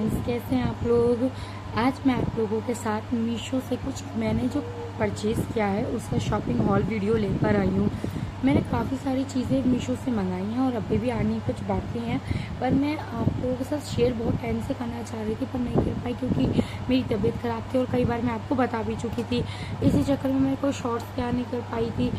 Guys, कैसे हैं आप लोग। आज मैं आप लोगों के साथ मीशो से कुछ मैंने जो परचेज़ किया है उसका शॉपिंग हॉल वीडियो लेकर आई हूँ। मैंने काफ़ी सारी चीज़ें मीशो से मंगाई हैं और अभी भी आनी कुछ बाकी हैं, पर मैं आप लोगों के साथ शेयर बहुत टाइम से करना चाह रही थी पर नहीं कर पाई क्योंकि मेरी तबीयत ख़राब थी और कई बार मैं आपको बता भी चुकी थी। इसी चक्कर में मैं कोई शॉर्ट्स तैयार नहीं कर पाई थी।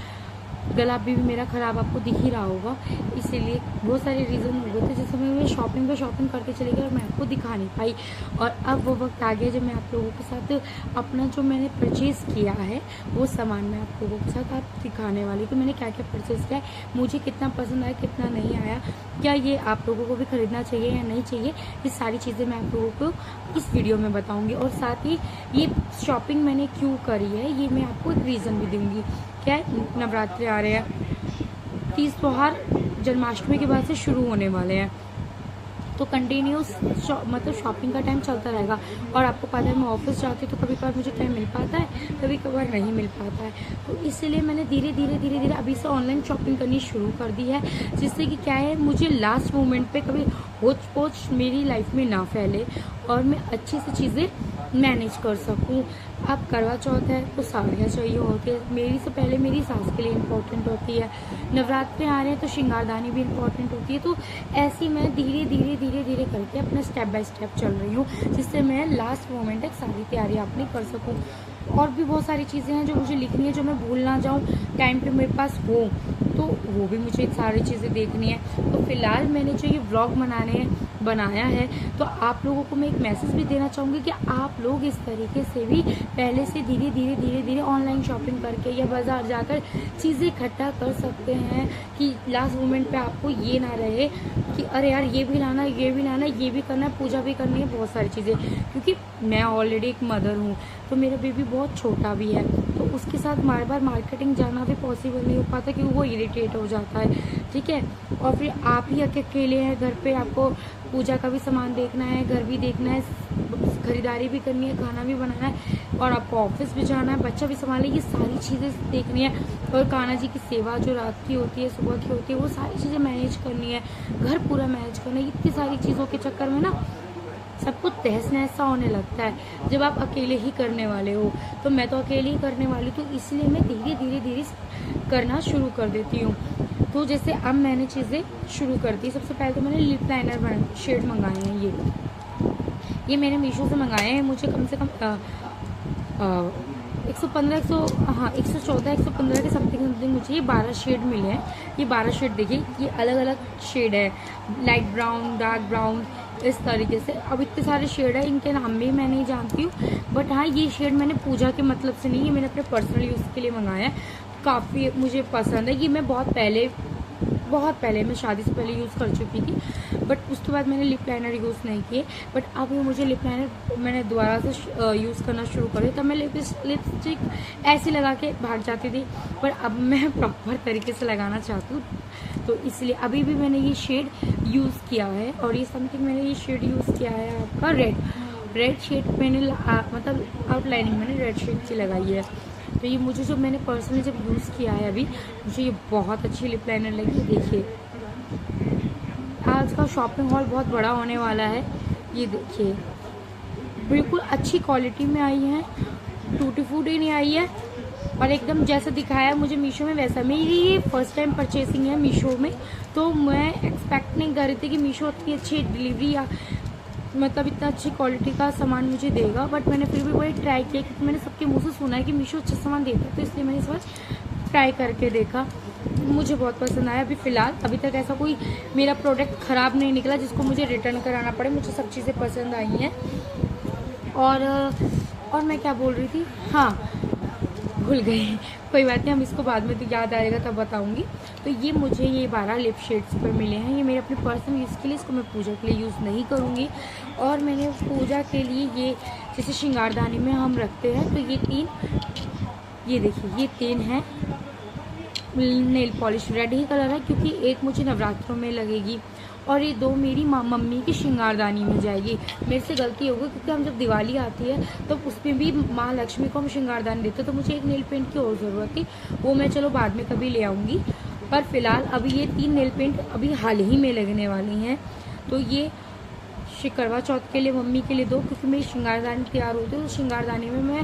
गला भी मेरा ख़राब आपको दिख ही रहा होगा, इसीलिए बहुत सारे रीज़न हो गए थे जिससे मैं शॉपिंग करके चली गई और मैं आपको दिखा नहीं पाई। और अब वो वक्त आ गया जब मैं आप लोगों के साथ अपना जो मैंने परचेज़ किया है वो सामान मैं आप लोगों के साथ आप दिखाने वाली। तो मैंने क्या क्या परचेज़ किया है, मुझे कितना पसंद आया, कितना नहीं आया, क्या ये आप लोगों को भी ख़रीदना चाहिए या नहीं चाहिए, ये सारी चीज़ें मैं आप लोगों को इस वीडियो में बताऊँगी। और साथ ही ये शॉपिंग मैंने क्यों करी है ये मैं आपको एक रीज़न भी दूँगी। क्या है, नवरात्रि आ रहे हैं, तीज त्योहार जन्माष्टमी के बाद से शुरू होने वाले हैं, तो कंटिन्यूस मतलब शॉपिंग का टाइम चलता रहेगा। और आपको पता है मैं ऑफिस जाती हूँ तो कभी कभार मुझे टाइम मिल पाता है, कभी कभार नहीं मिल पाता है। तो इसलिए मैंने धीरे धीरे अभी से ऑनलाइन शॉपिंग करनी शुरू कर दी है, जिससे कि क्या है मुझे लास्ट मोमेंट पे कभी होच पोच मेरी लाइफ में ना फैले और मैं अच्छी सी चीज़ें मैनेज कर सकूँ। अब करवा चौथ है तो साड़ियाँ चाहिए होती है, मेरी से पहले मेरी सास के लिए इम्पोर्टेंट होती है। नवरात्रि आ रहे हैं तो श्रृंगारदानी भी इम्पोर्टेंट होती है। तो ऐसी मैं धीरे धीरे करके अपना स्टेप बाय स्टेप चल रही हूँ, जिससे मैं लास्ट मोमेंट तक सारी तैयारी अपनी कर सकूँ। और भी बहुत सारी चीज़ें हैं जो मुझे लिखनी है, जो मैं भूल ना जाऊँ, टाइम पे मेरे पास हो, तो वो भी मुझे सारी चीज़ें देखनी है। तो फिलहाल मैंने जो ये व्लॉग बनाया है तो आप लोगों को मैं एक मैसेज भी देना चाहूँगी कि आप लोग इस तरीके से भी पहले से धीरे धीरे ऑनलाइन शॉपिंग करके या बाज़ार जाकर चीज़ें इकट्ठा कर सकते हैं कि लास्ट मोमेंट पे आपको ये ना रहे कि अरे यार ये भी लाना, ये भी लाना, ये भी करना है, पूजा भी करनी है, बहुत सारी चीज़ें। क्योंकि मैं ऑलरेडी एक मदर हूँ तो मेरा बेबी बहुत छोटा भी है, तो उसके साथ बार बार मार्केटिंग जाना भी पॉसिबल नहीं हो पाता क्योंकि वो इरिटेट हो जाता है, ठीक है। और फिर आप ही अकेले हैं घर पे, आपको पूजा का भी सामान देखना है, घर भी देखना है, खरीदारी भी करनी है, खाना भी बनाना है और आपको ऑफिस भी जाना है, बच्चा भी संभालना है, ये सारी चीज़ें देखनी है। और कान्हा जी की सेवा जो रात की होती है, सुबह की होती है, वो सारी चीज़ें मैनेज करनी है, घर पूरा मैनेज करना है। इतनी सारी चीज़ों के चक्कर में ना सब कुछ तहस नहस सा होने लगता है जब आप अकेले ही करने वाले हो। तो मैं तो अकेले ही करने वाली, तो इसलिए मैं धीरे करना शुरू कर देती हूँ। तो जैसे अब मैंने चीज़ें शुरू कर दी, सबसे पहले तो मैंने लिप लाइनर शेड मंगाए हैं। ये मैंने मीशो से मंगाए हैं, मुझे कम से कम 114 115 के समथिंग मुझे ये 12 शेड मिले हैं। ये 12 शेड देखिए, ये अलग अलग शेड है, लाइट ब्राउन, डार्क ब्राउन, इस तरीके से। अब इतने सारे शेड है, इनके नाम भी मैं नहीं जानती हूँ, बट हाँ ये शेड मैंने पूजा के मतलब से नहीं, ये मैंने अपने पर्सनल यूज़ के लिए मंगाया है। काफ़ी मुझे पसंद है ये, मैं बहुत पहले मैं शादी से पहले यूज़ कर चुकी थी, बट उसके बाद मैंने लिप लाइनर यूज़ नहीं किए। बट अब मुझे लिप लाइनर मैंने दोबारा से यूज़ करना शुरू कर दिया। तब मैं लिपस्टिक ऐसे लगा के भाग जाती थी, पर अब मैं प्रॉपर तरीके से लगाना चाहती हूँ, तो इसलिए अभी भी मैंने ये शेड यूज़ किया है। और ये समथिंग मैंने ये शेड यूज़ किया है आपका रेड शेड मैंने मतलब आउटलाइनिंग मैंने रेड शेड की लगाई है। तो ये मुझे जो मैंने पर्सनली जब यूज़ किया है अभी, मुझे ये बहुत अच्छी लिप लाइनर लगी। देखिए आज का शॉपिंग हॉल बहुत बड़ा होने वाला है, ये देखिए बिल्कुल अच्छी क्वालिटी में आई है, टूटी फूटी नहीं आई है, और एकदम जैसा दिखाया मुझे मीशो में वैसा। मेरी ये फर्स्ट टाइम परचेसिंग है मीशो में, तो मैं एक्सपेक्ट नहीं कर रही थी कि मीशो इतनी अच्छी डिलीवरी या मतलब इतना अच्छी क्वालिटी का सामान मुझे देगा, बट मैंने फिर भी वही ट्राई किया क्योंकि मैंने सबके मुंह से सुना है कि मीशो अच्छा सामान देता है, तो इसलिए मैंने इस बार ट्राई करके देखा, मुझे बहुत पसंद आया। अभी तक ऐसा कोई मेरा प्रोडक्ट ख़राब नहीं निकला जिसको मुझे रिटर्न कराना पड़े, मुझे सब चीज़ें पसंद आई हैं। और मैं क्या बोल रही थी, हाँ भूल गई, कोई बात नहीं, हम इसको बाद में तो याद आएगा तब बताऊंगी। तो ये मुझे ये 12 लिप शेड्स पर मिले हैं, ये मेरे अपने पर्सनल यूज़ के लिए, इसको मैं पूजा के लिए यूज़ नहीं करूँगी। और मैंने पूजा के लिए ये जैसे श्रृंगारदानी में हम रखते हैं, तो ये देखिए ये 3 हैं नेल पॉलिश, रेड ही कलर है क्योंकि एक मुझे नवरात्रों में लगेगी और ये 2 मेरी मम्मी की श्रृंगारदानी में जाएगी। मेरे से गलती होगी क्योंकि हम जब दिवाली आती है तो उसमें भी माँ लक्ष्मी को हम श्रृंगारदानी देते, तो मुझे एक नेल पेंट की और ज़रूरत थी, वो मैं चलो बाद में कभी ले आऊँगी। पर फिलहाल अभी ये 3 नेल पेंट अभी हाल ही में लगने वाली हैं। तो ये करवा चौथ के लिए मम्मी के लिए 2, क्योंकि मेरी श्रृंगारदानी तैयार होती है। तो श्रृंगारदानी में मैं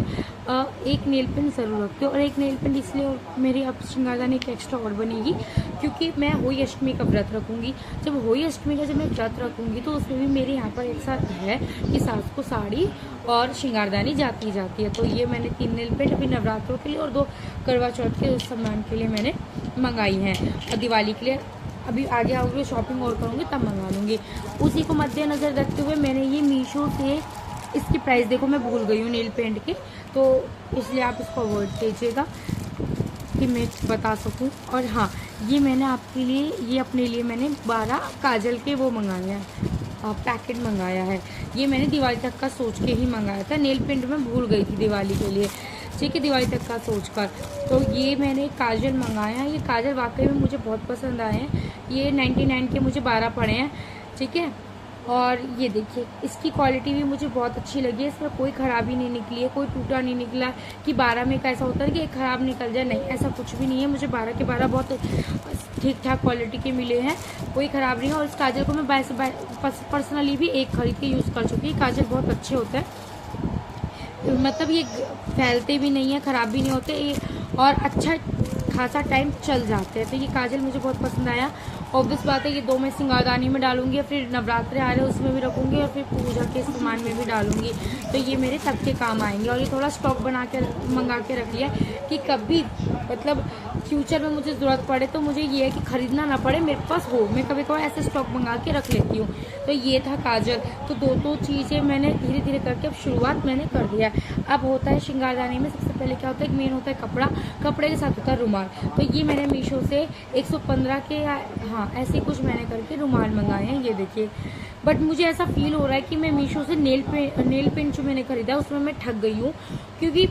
एक नेल पेंट ज़रूर रखती हूँ, और एक नेल पेंट इसलिए, और मेरी अब श्रृंगारदानी एक एक्स्ट्रा और बनेगी क्योंकि मैं होली अष्टमी का व्रत रखूँगी। जब होली अष्टमी का जब मैं व्रत रखूँगी तो उसमें भी मेरे यहाँ पर एक साथ है कि सास को साड़ी और श्रृंगारदानी जाती है। तो ये मैंने 3 नेल पेंट अभी नवरात्रों के लिए और 2 करवा चौथ के उस सामान के लिए मैंने मंगाई हैं, और दिवाली के लिए अभी आगे आओगे शॉपिंग और करूँगी तब मंगा लूँगी। उसी को मद्देनज़र रखते हुए मैंने ये मीशो से, इसकी प्राइस देखो मैं भूल गई हूँ नेल पेंट के, तो इसलिए आप इसको अवॉइड कीजिएगा कि मैं बता सकूँ। और हाँ, ये मैंने आपके लिए, ये अपने लिए मैंने 12 काजल के वो मंगाए हैं, पैकेट मंगाया है। ये मैंने दिवाली तक का सोच के ही मंगाया था, नेल पेंट में भूल गई थी दिवाली के लिए, ठीक है, दिवाली तक का सोचकर। तो ये मैंने काजल मंगाया है, ये काजल वाकई में मुझे बहुत पसंद आए हैं। ये 99 के मुझे 12 पड़े हैं, ठीक है। और ये देखिए इसकी क्वालिटी भी मुझे बहुत अच्छी लगी है, इसमें कोई ख़राबी नहीं निकली है, कोई टूटा नहीं निकला कि 12 में कैसा होता है कि ख़राब निकल जाए, नहीं, ऐसा कुछ भी नहीं है। मुझे 12 के 12 बहुत ठीक ठाक क्वालिटी के मिले हैं, कोई ख़राब नहीं है। और इस काजल को मैं पर्सनली भी एक खरीद के यूज़ कर चुकी हूँ। काजल बहुत अच्छे होते हैं, मतलब ये फैलते भी नहीं है, ख़राब भी नहीं होते, ये और अच्छा खासा टाइम चल जाते हैं। तो ये काजल मुझे बहुत पसंद आया। ऑब्वियस बात है ये 2 मैं श्रृंगारदानी में डालूंगी, फिर नवरात्रे आ रहे हैं उसमें भी रखूंगी, और फिर पूजा के सामान में भी डालूंगी। तो ये मेरे तब के काम आएंगे। और ये थोड़ा स्टॉक बना के मंगा के रख लिया कि कभी मतलब फ्यूचर में मुझे ज़रूरत पड़े तो मुझे ये है कि ख़रीदना ना पड़े, मेरे पास हो। मैं कभी कभी ऐसे स्टॉक मंगा के रख लेती हूँ। तो ये था काजल। तो 2 चीज़ें मैंने धीरे धीरे करके अब शुरुआत मैंने कर दिया है। अब होता है श्रृंगारदानी में सबसे पहले क्या होता है, मेन होता है कपड़ा, कपड़े के साथ होता है रुमाल। तो ये मैंने मीशो से 115 के, हाँ ऐसे कुछ मैंने करके रुमाल मंगाए हैं, ये देखिए। बट मुझे ऐसा फील हो रहा है कि मैं मीशो से नेल पेंट जो मैंने खरीदा उसमें मैं ठग गई हूँ, क्योंकि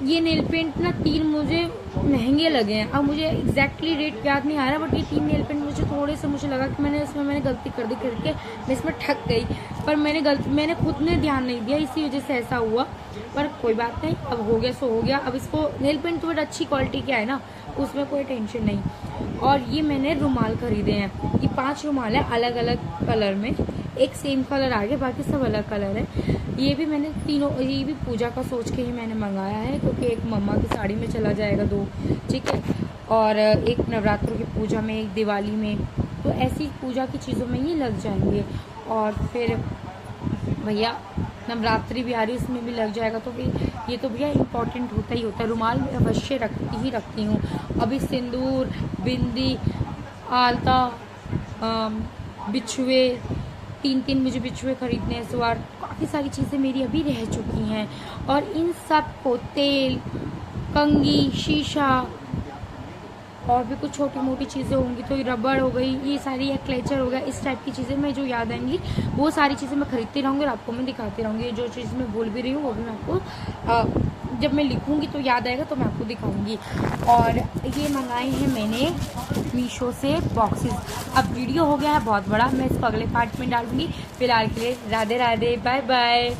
ये नेल पेंट ना 3 मुझे महंगे लगे हैं। अब मुझे एग्जैक्टली रेट याद नहीं आ रहा, बट ये 3 नेल पेंट मुझे थोड़े से मुझे लगा कि मैंने गलती कर दी करके मैं इसमें ठग गई। पर मैंने खुद ने ध्यान नहीं दिया, इसी वजह से ऐसा हुआ। पर कोई बात नहीं, अब हो गया सो हो गया। अब इसको नेल पेंट तो बड़ा अच्छी क्वालिटी का है ना, उसमें कोई टेंशन नहीं। और ये मैंने रुमाल खरीदे हैं, ये 5 रुमाल है अलग अलग कलर में, एक सेम कलर आ गया, बाकी सब अलग कलर है। ये भी मैंने तीनों, ये भी पूजा का सोच के ही मैंने मंगाया है, क्योंकि एक मम्मा की साड़ी में चला जाएगा 2, ठीक है, और एक नवरात्रों की पूजा में, एक दिवाली में, तो ऐसी पूजा की चीज़ों में ये लग जाएंगे। और फिर भैया नवरात्रि भी आ रही है, उसमें भी लग जाएगा। तो फिर ये तो भैया इम्पॉर्टेंट होता ही होता है। रुमाल मैं अवश्य रखती हूँ। अभी सिंदूर, बिंदी, आलता, बिछुए, 3 मुझे बिछुए खरीदने हैं इस बार। काफ़ी सारी चीज़ें मेरी अभी रह चुकी हैं, और इन सब को तेल, कंघी, शीशा और भी कुछ छोटी मोटी चीज़ें होंगी, तो रबड़ हो गई, ये सारी, या क्लेचर हो गया, इस टाइप की चीज़ें मैं जो याद आएंगी वो सारी चीज़ें मैं खरीदती रहूँगी और आपको मैं दिखाती रहूँगी। जो चीज़ मैं भूल भी रही हूँ वो भी मैं आपको जब मैं लिखूँगी तो याद आएगा तो मैं आपको दिखाऊँगी। और ये मंगाए हैं मैंने मीशो से बॉक्सेस। अब वीडियो हो गया है बहुत बड़ा, मैं इसको अगले पार्ट में डालूँगी। फिलहाल के लिए राधे राधे, बाय बाय।